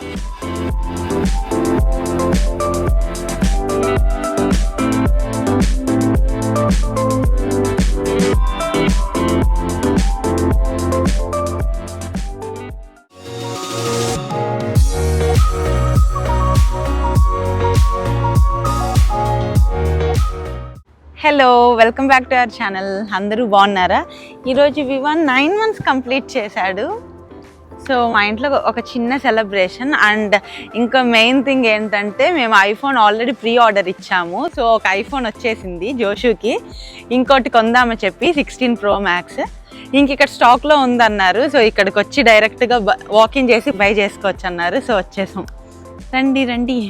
Hello, welcome back to our channel. అందరూ బాగున్నారా? ఈరోజు వివాన్ 9 months కంప్లీట్ చేశాడు. సో మా ఇంట్లో ఒక చిన్న సెలబ్రేషన్. అండ్ ఇంకా మెయిన్ థింగ్ ఏంటంటే మేము ఐఫోన్ ఆల్రెడీ ప్రీ ఆర్డర్ ఇచ్చాము. సో ఒక ఐఫోన్ వచ్చేసింది జోషుకి. ఇంకోటి కొందామని చెప్పి 16 Pro Max. ఇంక ఇక్కడ స్టాక్లో ఉందన్నారు. సో ఇక్కడికి వచ్చి డైరెక్ట్గా వాకింగ్ చేసి బై చేసుకోవచ్చు అన్నారు. సో వచ్చేసాం. రండి రండి.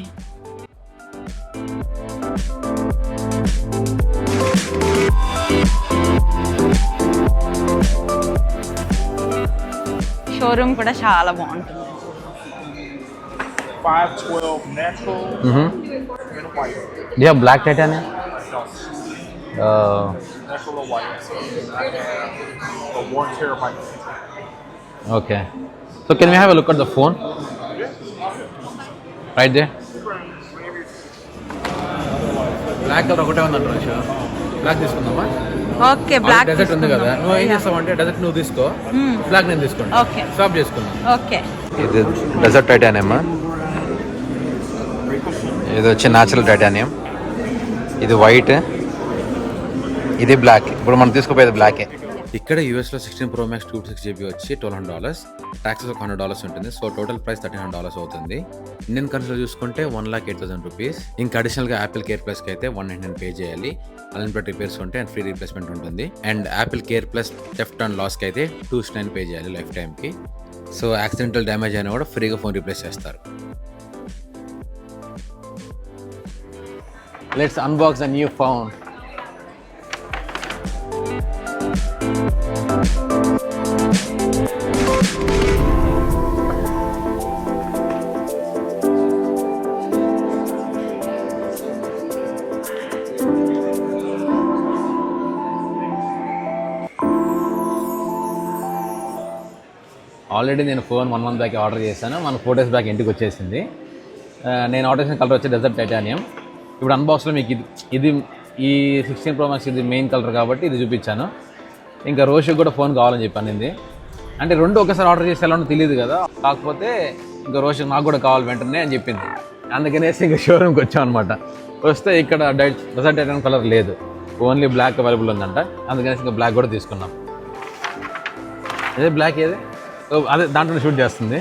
షోరూమ్ కూడా చాలా బాగుంటుంది. 512 natural and white. Do you have black titanium? Natural or white. I have a 1 terabyte. Okay. So can we have a look at the phone? Right there. Black color ఒకటే ఉందంట Rasha. Black తీసుకుందామా? Okay, black desert ఉంది కదా. నువ్వు ఏం చేస్తావంటే dessert నువ్వు తీసుకో, బ్లాక్ నేను తీసుకోండి. ఓకే, స్వాప్ చేసుకుందాం. ఓకే. ఇది డెజర్ట్ టైటానియం, ఇది వచ్చి న్యాచురల్ టైటానియం, ఇది వైట్, ఇది బ్లాక్. ఇప్పుడు మనం తీసుకుపోయేది బ్లాకే. ఇక్కడ యూఎస్లో 16 Pro Max 256GB వచ్చి $1,200, ట్యాక్సెస్ ఒక $100 ఉంటుంది. సో టోటల్ ప్రైస్ $1,300 అవుతుంది. ఇండియన్ కరెన్సీలో చూసుకుంటే 1,08,000 రూపీస్. ఇంకా అడిషనల్గా యాపిల్ కేర్ ప్లస్కి అయితే $199 పే చేయాలి. అన్లిమిటెడ్ రిపేర్స్ ఉంటే అండ్ ఫ్రీ రీప్లేస్మెంట్ ఉంటుంది. And AppleCare plus theft and లాస్కి అయితే $269 పే చేయాలి లైఫ్ టైంకి. సో యాక్సిడెంటల్ డ్యామేజ్ అయినా కూడా ఫ్రీగా ఫోన్ రీప్లేస్ చేస్తారు. Let's unbox the new phone. Already నేను ఫోన్ 1 month బ్యాక్ ఆర్డర్ చేశాను. మన 4 days బ్యాక్ ఇంటికి వచ్చేసింది. నేను ఆర్డర్ చేసిన కలర్ వచ్చి డెజర్ట్ టైటానియం. ఇప్పుడు అన్బాక్స్లో మీకు ఇది ఈ 16 Pro Max ఇది మెయిన్ కలర్ కాబట్టి ఇది చూపించాను. ఇంకా రోషుకి కూడా ఫోన్ కావాలని చెప్పి అనింది. అంటే రెండు ఒకసారి ఆర్డర్ చేసి ఎలా తెలియదు కదా, కాకపోతే ఇంకా రోషుకి నాకు కూడా కావాలి వెంటనే అని చెప్పింది. అందుకనేసి ఇంకా షోరూమ్కి వచ్చాం అనమాట. వస్తే ఇక్కడ డెజర్ట్ టైటానియం కలర్ లేదు, ఓన్లీ బ్లాక్ అవైలబుల్ ఉందంట. అందుకనేసి ఇంకా బ్లాక్ కూడా తీసుకున్నాం. అదే బ్లాక్ ఏది అదే దాంట్లో షూట్ చేస్తుంది.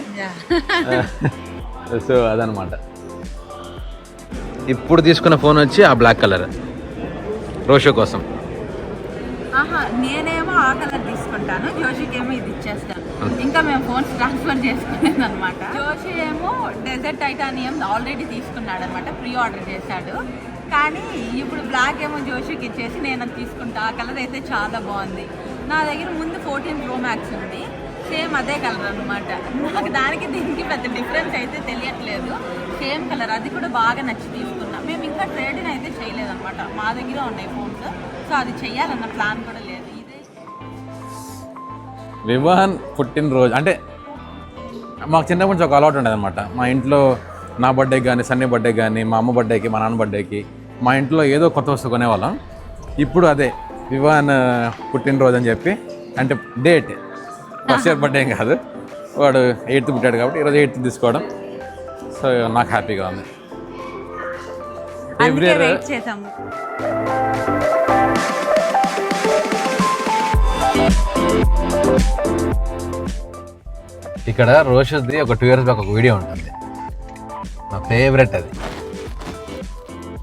సో అదనమాట. ఇప్పుడు తీసుకున్న ఫోన్ వచ్చి ఆ బ్లాక్ కలర్ రోషో కోసం. నేనేమో ఆ కలర్ తీసుకుంటాను, జోషికి ఏమో ఇది ఇచ్చేస్తాను. ఇంకా మేము ఫోన్స్ ట్రాన్స్ఫర్ చేసుకునేది అనమాట. జోషి ఏమో డెజర్ట్ టైటానియం ఆల్రెడీ తీసుకున్నాడు అనమాట, ప్రీ ఆర్డర్ చేశాడు. కానీ ఇప్పుడు బ్లాక్ ఏమో జోషికి ఇచ్చేసి నేను అది తీసుకుంటా. ఆ కలర్ అయితే చాలా బాగుంది. నా దగ్గర ముందు 14 Pro Max ఉంది, సేమ్ అదే కలర్ అనమాట. నాకు దానికి దీనికి పెద్ద డిఫరెన్స్ అయితే తెలియట్లేదు. సేమ్ కలర్, అది కూడా బాగా నచ్చి తీసుకున్నాం. మేము ఇంకా ట్రేడింగ్ అయితే చేయలేదన్నమాట, మా దగ్గర ఉన్నాయి ఫోన్స్. సో అది చెయ్యాలన్న ప్లాన్ కూడా లేదు. ఇదే వివాన్ పుట్టినరోజు అంటే మాకు చిన్నప్పటి నుంచి ఒక అలవాటు ఉండేది అనమాట. మా ఇంట్లో నా బర్త్డేకి కానీ, సన్నీ బర్త్డేకి కానీ, మా అమ్మ బర్త్డేకి, మా నాన్న బర్త్డేకి మా ఇంట్లో ఏదో కొత్త వస్తువు కొనేవాళ్ళం. ఇప్పుడు అదే వివాన్ పుట్టినరోజు అని చెప్పి, అంటే డేట్ ఫస్ట్ ఇయర్ బర్త్డే ఏం కాదు, వాడు 8th పుట్టాడు కాబట్టి ఈరోజు 8th తీసుకోవడం. సో నాకు హ్యాపీగా ఉంది. ఎవ్రీ ఇయర్ ఇక్కడ రోషద్ది ఒక 2 years బ్యాక్ ఒక వీడియో ఉంటుంది, నా ఫేవరెట్ అది.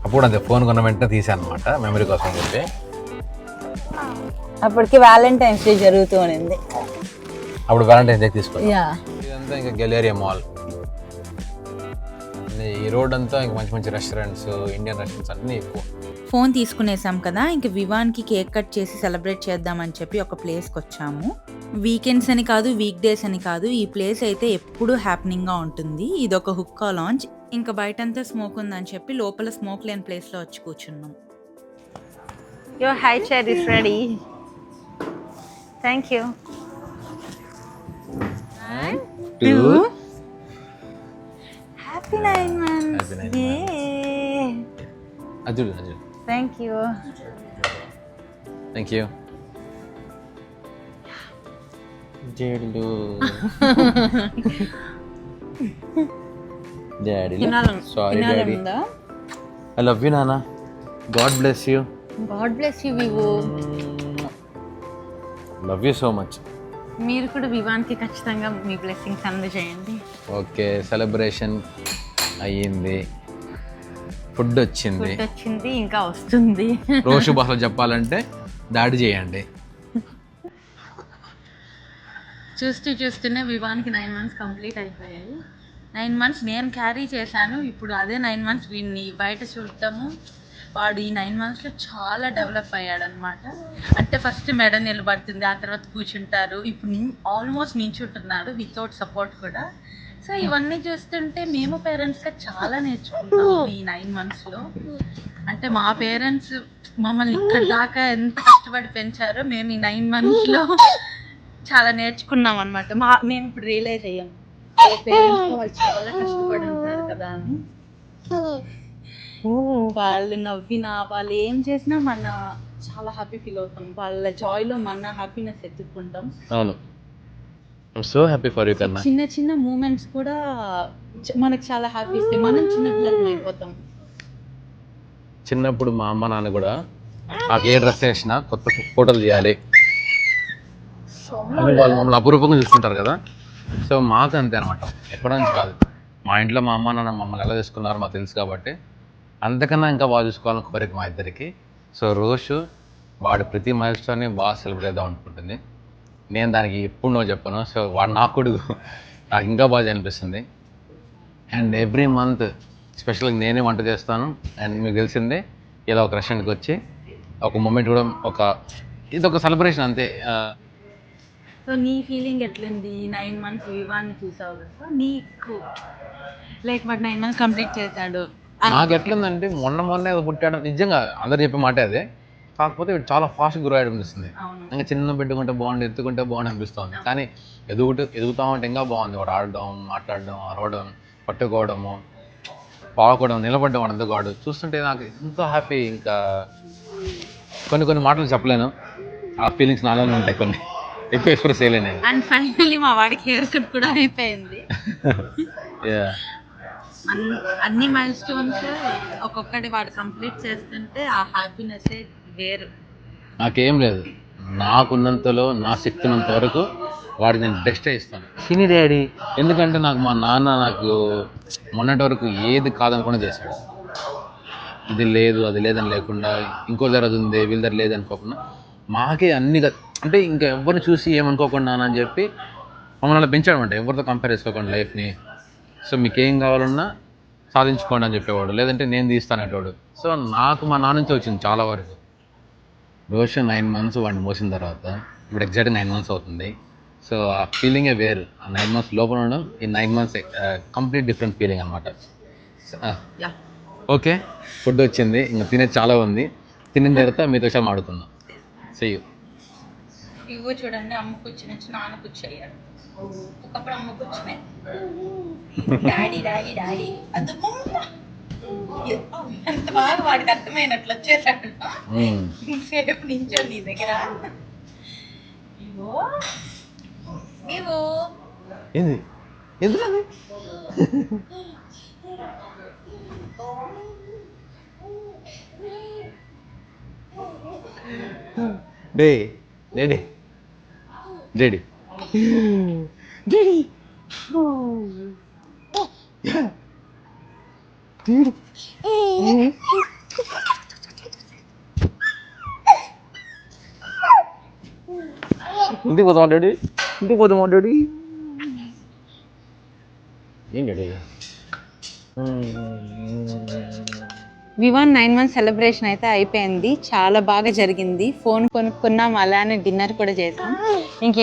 అప్పుడు అంతే ఫోన్ కొన్న వెంటనే తీసాను అనమాట, మెమరీ కోసం చెప్పి. అప్పటికి వ్యాలంటైన్స్ డే జరుగుతూ ఉంది. అప్పుడు వ్యాలంటైన్స్ డే తీసుకున్నాం. ఇదంతా ఇంకా గెలేరియా మాల్. ఈ రోడ్ అంతా ఇంకా మంచి మంచి రెస్టారెంట్స్, ఇండియన్ రెస్టారెంట్స్ అన్నీ ఎక్కువ. ఫోన్ తీసుకునేసాం కదా, ఇంక వివాన్కి కేక్ కట్ చేసి సెలబ్రేట్ చేద్దామని చెప్పి ఒక ప్లేస్కి వచ్చాము. వీకెండ్స్ అని కాదు, వీక్ డేస్ అని కాదు, ఈ ప్లేస్ అయితే ఎప్పుడూ హ్యాపెనింగ్గా ఉంటుంది. ఇది ఒక హుక్కా లాంచ్. ఇంకా బయటంతా స్మోక్ ఉందని చెప్పి లోపల స్మోక్ లేని ప్లేస్లో వచ్చి కూర్చున్నాం. Your high chair is ready. Thank you. 1, 2 happy 9 months. Happy 9 అజుడు థ్యాంక్ యూ. Thank you. జేడులు daddy sorry daddy. I love you నాన్న. God bless you. God bless you Vivo. Love you so much. మీరు కూడా వివాన్కి ఖచ్చితంగా మీ బ్లెస్సింగ్స్ అందజేయండి. Okay, celebration అయ్యింది, ఫుడ్ వచ్చింది, ఇంకా వస్తుంది. రోజు భాషలో చెప్పాలంటే దాడి చేయండి. చూస్తూనే వివాన్కి 9 months కంప్లీట్ అయిపోయాయి. 9 months నేను క్యారీ చేశాను. ఇప్పుడు అదే 9 months వీడిని బయట చూడటము. వాడు ఈ 9 monthsలో చాలా డెవలప్ అయ్యాడు అనమాట. అంటే ఫస్ట్ మెడ నిలబడుతుంది, ఆ తర్వాత కూర్చుంటారు, ఇప్పుడు ఆల్మోస్ట్ నించుంటున్నాడు వితౌట్ సపోర్ట్ కూడా. సో ఇవన్నీ చూస్తుంటే మేము పేరెంట్స్గా చాలా నేర్చుకుంటాము ఈ 9 monthsలో. అంటే మా పేరెంట్స్ మమ్మల్ని ఇక్కడ దాకా ఎంత కష్టపడి పెంచారో మేము ఈ 9 monthsలో చాలా నేర్చుకున్నాం అనమాట. మేము ఇప్పుడు రియలైజ్ అయ్యాం పేరెంట్స్ వాళ్ళు చాలా కష్టపడి ఉంటారు కదా అని. వాళ్ళు నవ్వినా వాళ్ళు ఏం చేసినా మన చాలా హ్యాపీ ఫీల్ అవుతాం. వాళ్ళ జాయ్లో మన హ్యాపీనెస్ ఎత్తుకుంటాం. అవును, సో హ్యాపీ ఫర్ యూ కన్నా. చిన్న చిన్న మూమెంట్స్ కూడా మనకు చాలా హ్యాపీ ఇస్తాయి. మనం చిన్న పిల్లలు అయిపోతాం. చిన్నప్పుడు మా అమ్మ నాన్న కూడా నాకు ఏ డ్రెస్ వేసినా కొత్త ఫోటోలు తీయాలి అని వాళ్ళు మమ్మల్ని అపురూపంగా చూసుకుంటారు కదా. సో మాకు అంతే అనమాట, ఎప్పటి నుంచి కాదు. మా ఇంట్లో మా అమ్మ నాన్న మమ్మల్ని ఎలా చేసుకున్నారో మాకు తెలుసు కాబట్టి అంతకన్నా ఇంకా బాగా చూసుకోవాలని కోరిక మా ఇద్దరికి. సో రోజు వాడు ప్రతి మైల్స్టోన్ని బాగా సెలబ్రేట్ చేద్దాం అనుకుంటుంది. నేను దానికి ఎప్పుడు నో చెప్పను. సో వాడు నా కొడుకు, నాకు ఇంకా బాగా అనిపిస్తుంది. అండ్ ఎవ్రీ మంత్ స్పెషల్గా నేనే వంట చేస్తాను. అండ్ మీకు తెలిసిందే ఇలా ఒక రెస్టారెంట్కి వచ్చి ఒక మూమెంట్ కూడా ఇది ఒక సెలబ్రేషన్ అంతే. సో నీ ఫీలింగ్ ఎట్లుంది 9 months వివాన్ని చూసావు కదా, నీకు లైక్ వాడు 9 months కంప్లీట్ చేశాడు. నాకు ఎట్లుందంటే మొన్నే పుట్టాడు, నిజంగా అందరు చెప్పే మాట అదే. కాకపోతే వీడు చాలా ఫాస్ట్ గ్రో అయ్యడం అనిపిస్తుంది. ఇంకా చిన్న పెట్టుకుంటే బాగుంది, ఎత్తుకుంటే బాగుంది అనిపిస్తుంది. కానీ ఎదుగుతా ఉంటే ఇంకా బాగుంది. వాడు ఆడడం, మాట్లాడడం, అరవడం, పట్టుకోవడము, పాడుకోవడం, నిలబడడం అంతా వాడు చూస్తుంటే నాకు ఎంతో హ్యాపీ. ఇంకా కొన్ని మాటలు చెప్పలేను, ఆ ఫీలింగ్స్ నాలోనే ఉంటాయి, కొన్ని ఎక్కువ ఎక్స్ప్రెస్ చేయలేను. అండ్ ఫైనల్లీ మా వాడికి హెయిర్ కట్ కూడా అయిపోయింది. అన్ని మైల్ స్టోన్స్ ఒక్కొక్కటి వాడు కంప్లీట్ చేస్తుంటే ఆ హ్యాపీనెస్ వేరు. నాకేం లేదు, నాకున్నంతలో నా శక్తి ఉన్నంత వరకు వాడికి నేను బెస్టే ఇస్తాను. సినీ డాడీ ఎందుకంటే నాకు మా నాన్న నాకు మొన్నటి వరకు ఏది కాదనుకునే చేశాడు. ఇది లేదు అది లేదని లేకుండా, ఇంకో దగ్గర అది ఉంది వీళ్ళ దగ్గర లేదనుకోకుండా మాకే అన్ని అంటే ఇంకా ఎవరిని చూసి ఏమనుకోకుండా అని చెప్పి మమ్మల్ని అలా పెంచాడమంట, ఎవరితో కంపేర్ చేసుకోకుండా లైఫ్ని. సో మీకేం కావాలన్నా సాధించుకోండి అని చెప్పేవాడు, లేదంటే నేను తీస్తానటోడు. సో నాకు మా నాన్న నుంచి వచ్చింది చాలా వరకు. రోజు 9 months వాడిని మోసిన తర్వాత ఇప్పుడు ఎగ్జాక్ట్గా 9 months అవుతుంది. సో ఆ ఫీలింగే వేరు. ఆ 9 months లోపల ఉండడం, ఈ 9 months కంప్లీట్ డిఫరెంట్ ఫీలింగ్ అనమాట. ఓకే, ఫుడ్ వచ్చింది, ఇంకా తినేది చాలా ఉంది. తినిన తర్వాత మీతో విషయాలు ఆడుతున్నాం. See you. ఇవో చూడండి, అమ్మకు వచ్చినట్టు నాన్నకు వచ్చాడు. ఒకప్పుడు అమ్మకు వచ్చినాయి. డాడీ డాడీ డాడీ అది ఎంత బాగా వాడికి అర్థమైనట్లు వచ్చేసాడు. సేపు నించో నీ దగ్గర. ఇవో ఇవో ఏంది ఎందుకని డే డాడీ డాడీ డాడీ ఇంటికి పోతాం డాడీ, ఇంటికి పోతాం డాడీ. ఏం డాడీ వివాన్ 9 months సెలబ్రేషన్ అయితే అయిపోయింది, చాలా బాగా జరిగింది. ఫోన్ కొనుక్కున్నాము, అలానే డిన్నర్ కూడా చేసాం.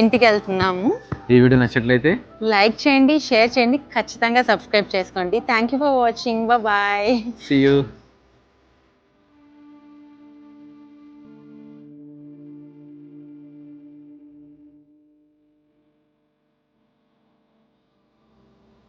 ఇంటికి వెళ్తున్నాము. ఈ వీడియో నచ్చినట్లయితే లైక్ చేయండి, షేర్ చేయండి, ఖచ్చితంగా సబ్స్క్రైబ్ చేసుకోండి. Thank you for watching. Bye. See you.